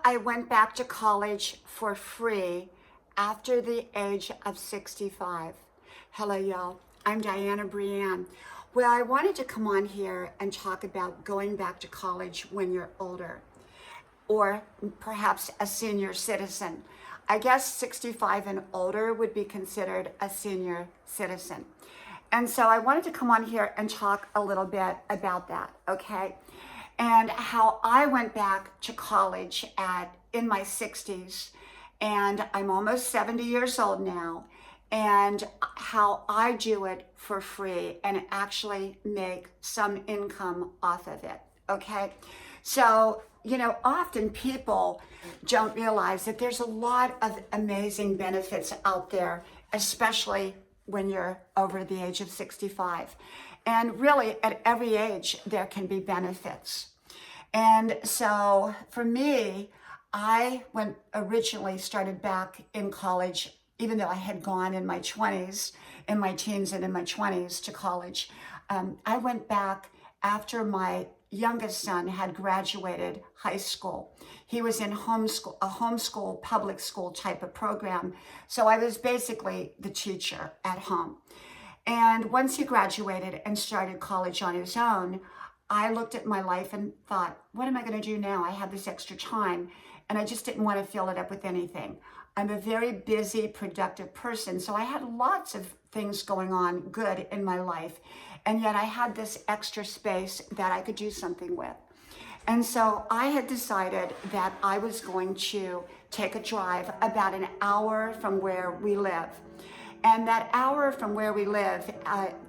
I went back to college for free after the age of 65. Hello, y'all. I'm Diana Brienne. Well, I wanted to come on here and talk about going back to college when you're older, or perhaps a senior citizen. I guess 65 and older would be considered a senior citizen. And so I wanted to come on here and talk a little bit about that, okay? And how I went back to college in my 60s, and I'm almost 70 years old now, and how I do it for free and actually make some income off of it, okay? So, often people don't realize that there's a lot of amazing benefits out there, especially when you're over the age of 65. And really, at every age, there can be benefits. And so for me, I originally started back in college, even though I had gone in my 20s, in my teens and in my 20s to college. I went back after my youngest son had graduated high school. He was in a homeschool, public school type of program. So I was basically the teacher at home. And once he graduated and started college on his own, I looked at my life and thought, what am I going to do now? I have this extra time, and I just didn't want to fill it up with anything. I'm a very busy, productive person, so I had lots of things going on good in my life, and yet I had this extra space that I could do something with. And so I had decided that I was going to take a drive about an hour from where we live. And that hour from where we live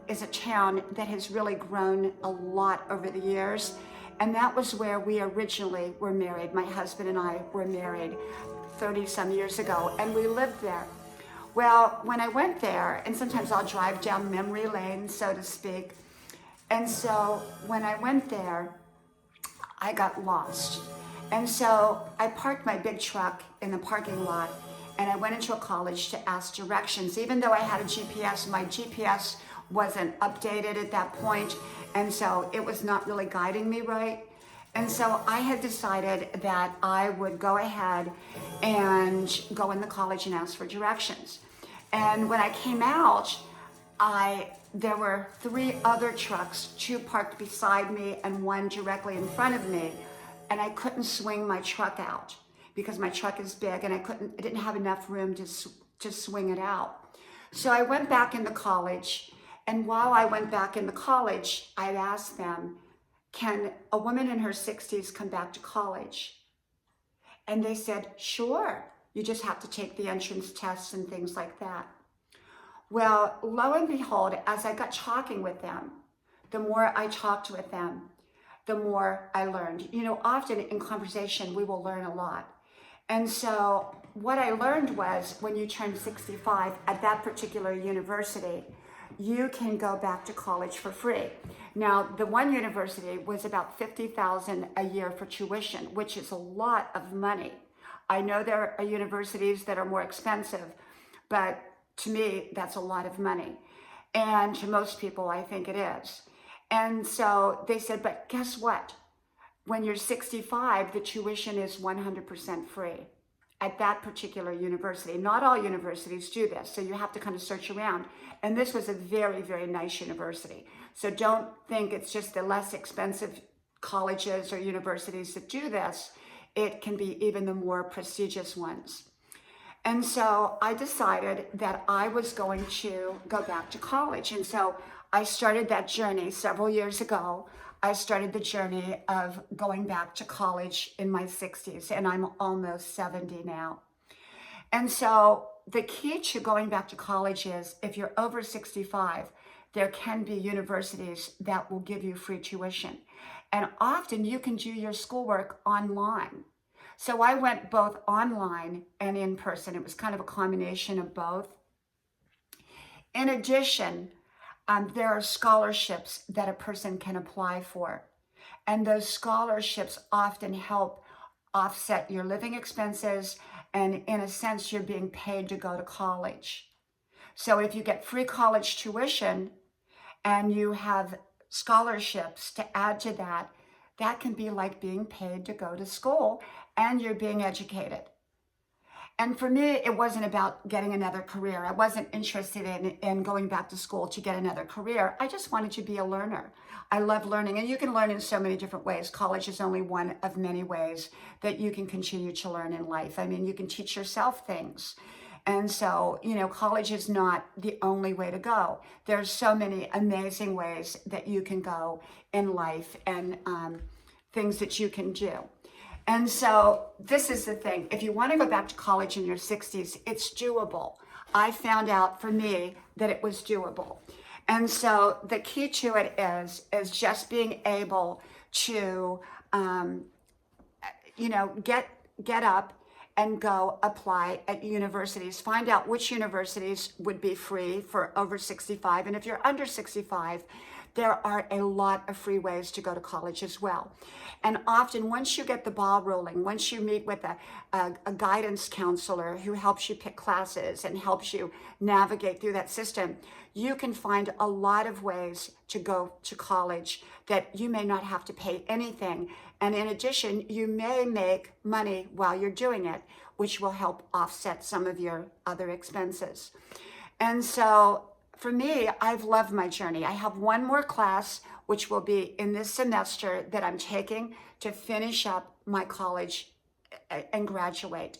is a town that has really grown a lot over the years. And that was where we originally were married. My husband and I were married 30 some years ago, and we lived there. Well, when I went there, and sometimes I'll drive down memory lane, so to speak. And so when I went there, I got lost. And so I parked my big truck in the parking lot, and I went into a college to ask directions. Even though I had a GPS, my GPS wasn't updated at that point, and so it was not really guiding me right. And so I had decided that I would go ahead and go in the college and ask for directions. And when I came out, there were 3 other trucks, 2 parked beside me and 1 directly in front of me, and I couldn't swing my truck out because my truck is big and I didn't have enough room to swing it out. So I went back into college, and while I went back into college, I asked them, can a woman in her 60s come back to college? And they said, sure, you just have to take the entrance tests and things like that. Well, lo and behold, as I got talking with them, the more I talked with them, the more I learned. Often in conversation, we will learn a lot. And so what I learned was when you turn 65 at that particular university, you can go back to college for free. Now, the one university was about $50,000 a year for tuition, which is a lot of money. I know there are universities that are more expensive, but to me, that's a lot of money. And to most people, I think it is. And so they said, but guess what? When you're 65, the tuition is 100% free at that particular university. Not all universities do this, so you have to kind of search around. And this was a very, very nice university. So don't think it's just the less expensive colleges or universities that do this. It can be even the more prestigious ones. And so I decided that I was going to go back to college. And so I started that journey several years ago. I started the journey of going back to college in my 60s, and I'm almost 70 now. And so the key to going back to college is if you're over 65, there can be universities that will give you free tuition. And often you can do your schoolwork online. So I went both online and in person. It was kind of a combination of both. In addition, there are scholarships that a person can apply for. And those scholarships often help offset your living expenses, and in a sense, you're being paid to go to college. So if you get free college tuition and you have scholarships to add to that, that can be like being paid to go to school and you're being educated. And for me, it wasn't about getting another career. I wasn't interested in going back to school to get another career. I just wanted to be a learner. I love learning, and you can learn in so many different ways. College is only one of many ways that you can continue to learn in life. I mean, you can teach yourself things. And so, college is not the only way to go. There's so many amazing ways that you can go in life and things that you can do. And so this is the thing. If you want to go back to college in your 60s, it's doable. I found out for me that it was doable. And so the key to it is just being able to, get up and go apply at universities. Find out which universities would be free for over 65. And if you're under 65, there are a lot of free ways to go to college as well. And often, once you get the ball rolling, once you meet with a guidance counselor who helps you pick classes and helps you navigate through that system, you can find a lot of ways to go to college that you may not have to pay anything. And in addition, you may make money while you're doing it, which will help offset some of your other expenses. And so for me, I've loved my journey. I have one more class, which will be in this semester that I'm taking to finish up my college and graduate.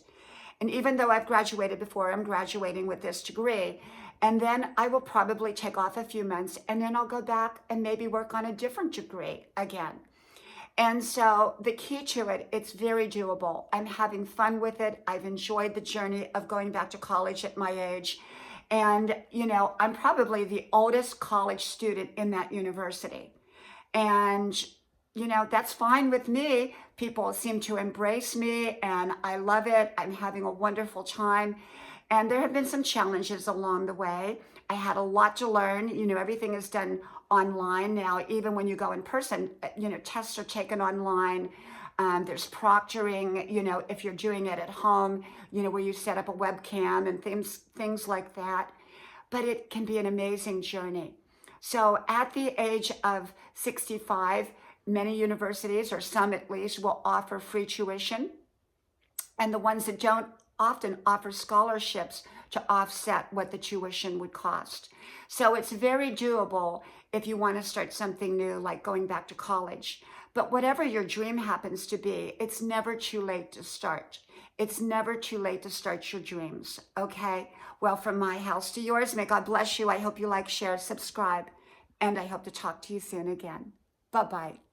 And even though I've graduated before, I'm graduating with this degree. And then I will probably take off a few months and then I'll go back and maybe work on a different degree again. And so the key to it, it's very doable. I'm having fun with it. I've enjoyed the journey of going back to college at my age. And, I'm probably the oldest college student in that university. And, that's fine with me. People seem to embrace me and I love it. I'm having a wonderful time. And there have been some challenges along the way. I had a lot to learn. Everything is done online now. Even when you go in person, tests are taken online. There's proctoring, if you're doing it at home, where you set up a webcam and things like that. But it can be an amazing journey. So at the age of 65, many universities, or some at least, will offer free tuition. And the ones that don't often offer scholarships to offset what the tuition would cost. So it's very doable if you want to start something new, like going back to college. But whatever your dream happens to be, it's never too late to start. It's never too late to start your dreams, okay? Well, from my house to yours, may God bless you. I hope you like, share, subscribe, and I hope to talk to you soon again. Bye-bye.